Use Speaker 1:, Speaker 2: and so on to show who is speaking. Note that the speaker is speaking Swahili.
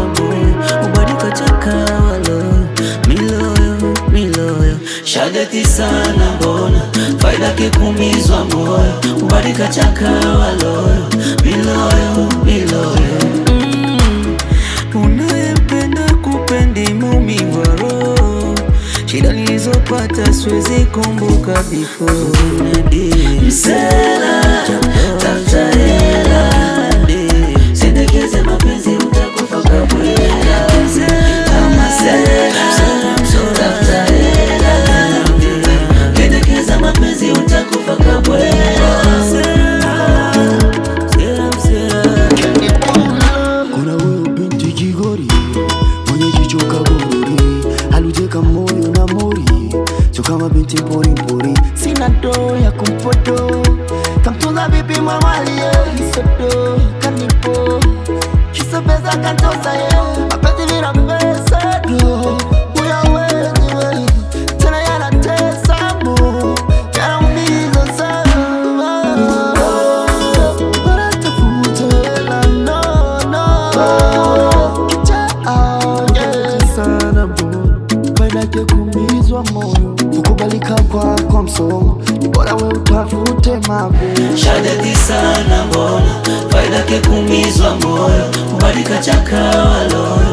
Speaker 1: moyo, ubadika chakawa loyo. Miloyo, shadeti sana mbona, faida kikumizwa moyo, ubadika chakawa loyo. Miloyo unayempenda kupendi maumivu ya roho, shida nilizopata siwezi kumbuka before. Msela, tafuta hela, sendekeze mapenzi utakufa kabwela. Kama sela, tafuta hela, sendekeza mapenzi utakufa kabwela.
Speaker 2: Kuna huyo binti kigori, mwenye jicho kaburi, aluteka moyo na mori, so kama binti mpori. Sina ndoo ya kumpoto, kamtunza vipi mwamali isoto, kanipo kisa pesa kantosa mapenzi vina pesa do. Uyawezi we, tena yanatesa mo, yanaumiza sana. Baratafuta hela no, kicha sana bo, faida kumizwa moyo, ukubalika kwa msomo, bora we utafute mago.
Speaker 1: Shadeti sana mbona, faida kumizwa moyo, ubadika chakawa loyo.